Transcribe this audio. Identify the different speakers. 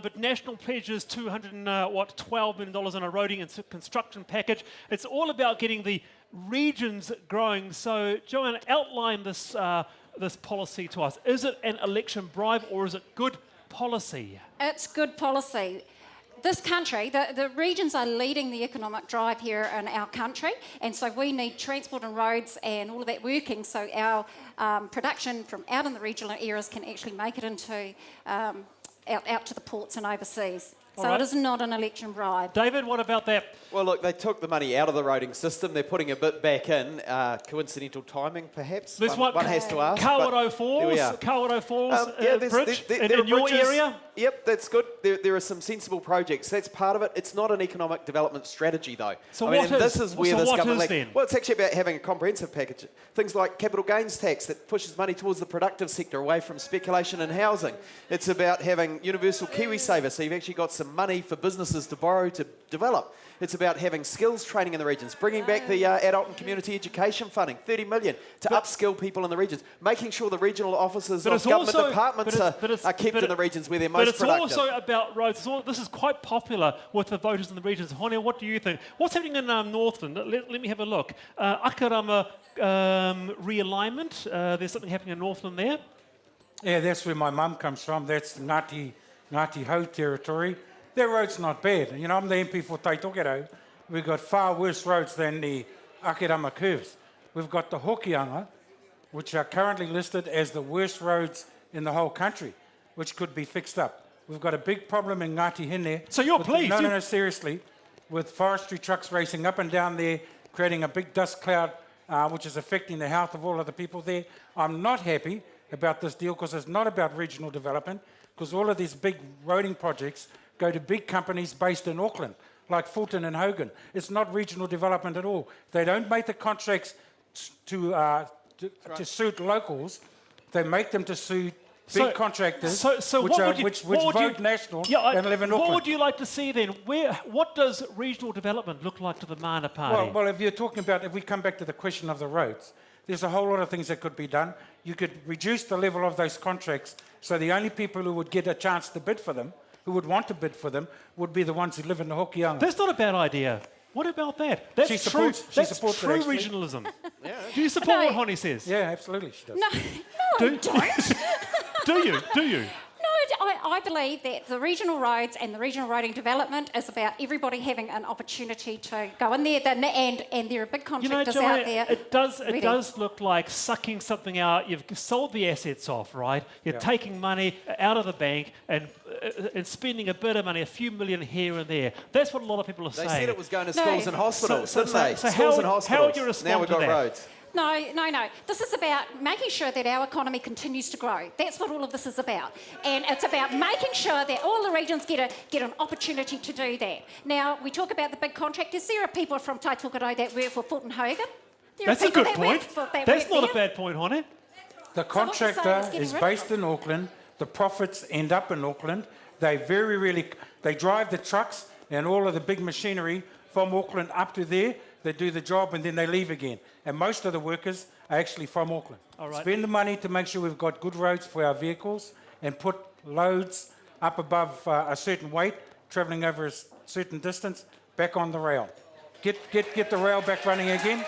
Speaker 1: but National pledges $212 million in a roading and construction package. It's all about getting the regions growing. So, Joanne, outline this, this policy to us. Is it an election bribe or is it good policy?
Speaker 2: It's good policy. This country, the regions are leading the economic drive here in our country, and so we need transport and roads and all of that working so our production from out in the regional areas can actually make it into out to the ports and overseas. So
Speaker 1: right.
Speaker 2: It is not an election bribe.
Speaker 1: David, what about that?
Speaker 3: Well, look, they took the money out of the roading system. They're putting a bit back in. Coincidental timing, perhaps?
Speaker 1: There's
Speaker 3: one has to ask.
Speaker 1: Kawerau Falls Bridge in your
Speaker 3: bridges.
Speaker 1: area?
Speaker 3: Yep, that's good. There are some sensible projects. That's part of it. It's not an economic development strategy, though.
Speaker 1: So
Speaker 3: this is where this government...
Speaker 1: then?
Speaker 3: Well, it's actually about having a comprehensive package. Things like capital gains tax that pushes money towards the productive sector away from speculation and housing. It's about having universal KiwiSaver, so you've actually got some money for businesses to borrow to develop. It's about having skills training in the regions, bringing back the adult and community education funding, $30 million to upskill people in the regions, making sure the regional offices of government departments are kept in the regions where they're most productive.
Speaker 1: But it's also about roads. This is quite popular with the voters in the regions. Hone, what do you think? What's happening in Northland? Let me have a look. Akarama realignment. There's something happening in Northland there.
Speaker 4: Yeah, that's where my mum comes from. That's Ngāti Hau territory. Their road's not bad. You know, I'm the MP for Taitokero. We've got far worse roads than the Akirama curves. We've got the Hokianga, which are currently listed as the worst roads in the whole country, which could be fixed up. We've got a big problem in Ngāti Hine.
Speaker 1: So you're pleased?
Speaker 4: No, seriously. With forestry trucks racing up and down there, creating a big dust cloud, which is affecting the health of all of the people there. I'm not happy about this deal because it's not about regional development, because all of these big roading projects go to big companies based in Auckland, like Fulton and Hogan. It's not regional development at all. They don't make the contracts to suit locals. They make them to suit big contractors which vote national and live in Auckland.
Speaker 1: What would you like to see then? What does regional development look like to the Mana Party?
Speaker 4: Well, if you're talking about, if we come back to the question of the roads, there's a whole lot of things that could be done. You could reduce the level of those contracts so the only people who would get a chance to bid for them, who would want to bid for them, would be the ones who live in the Hokianga.
Speaker 1: That's not a bad idea. What about that? That's true regionalism.
Speaker 3: Yeah.
Speaker 1: Do you support what Hone says?
Speaker 4: Yeah, absolutely she does.
Speaker 2: No, I don't.
Speaker 1: Do you?
Speaker 2: No, I believe that the regional roads and the regional roading development is about everybody having an opportunity to go in there, and there are big contractors out there.
Speaker 1: It does look like sucking something out. You've sold the assets off, right? You're taking money out of the bank and spending a bit of money, a few million here and there. That's what a lot of people are saying.
Speaker 3: They said it was going to schools and hospitals, didn't they?
Speaker 1: So
Speaker 3: schools and hospitals.
Speaker 1: How would you respond
Speaker 3: now we've got
Speaker 1: to that?
Speaker 3: roads.
Speaker 2: No. This is about making sure that our economy continues to grow. That's what all of this is about. And it's about making sure that all the regions get an opportunity to do that. Now, we talk about the big contractors. There are people from Taitokoro that work for Fulton Hogan.
Speaker 1: That's a good point. That's not a bad point, Hone.
Speaker 4: The contractor is based in Auckland. The profits end up in Auckland. They they drive the trucks and all of the big machinery from Auckland up to there. They do the job and then they leave again. And most of the workers are actually from Auckland.
Speaker 1: All right.
Speaker 4: Spend the money to make sure we've got good roads for our vehicles and put loads up above a certain weight, travelling over a certain distance, back on the rail. Get the rail back running again.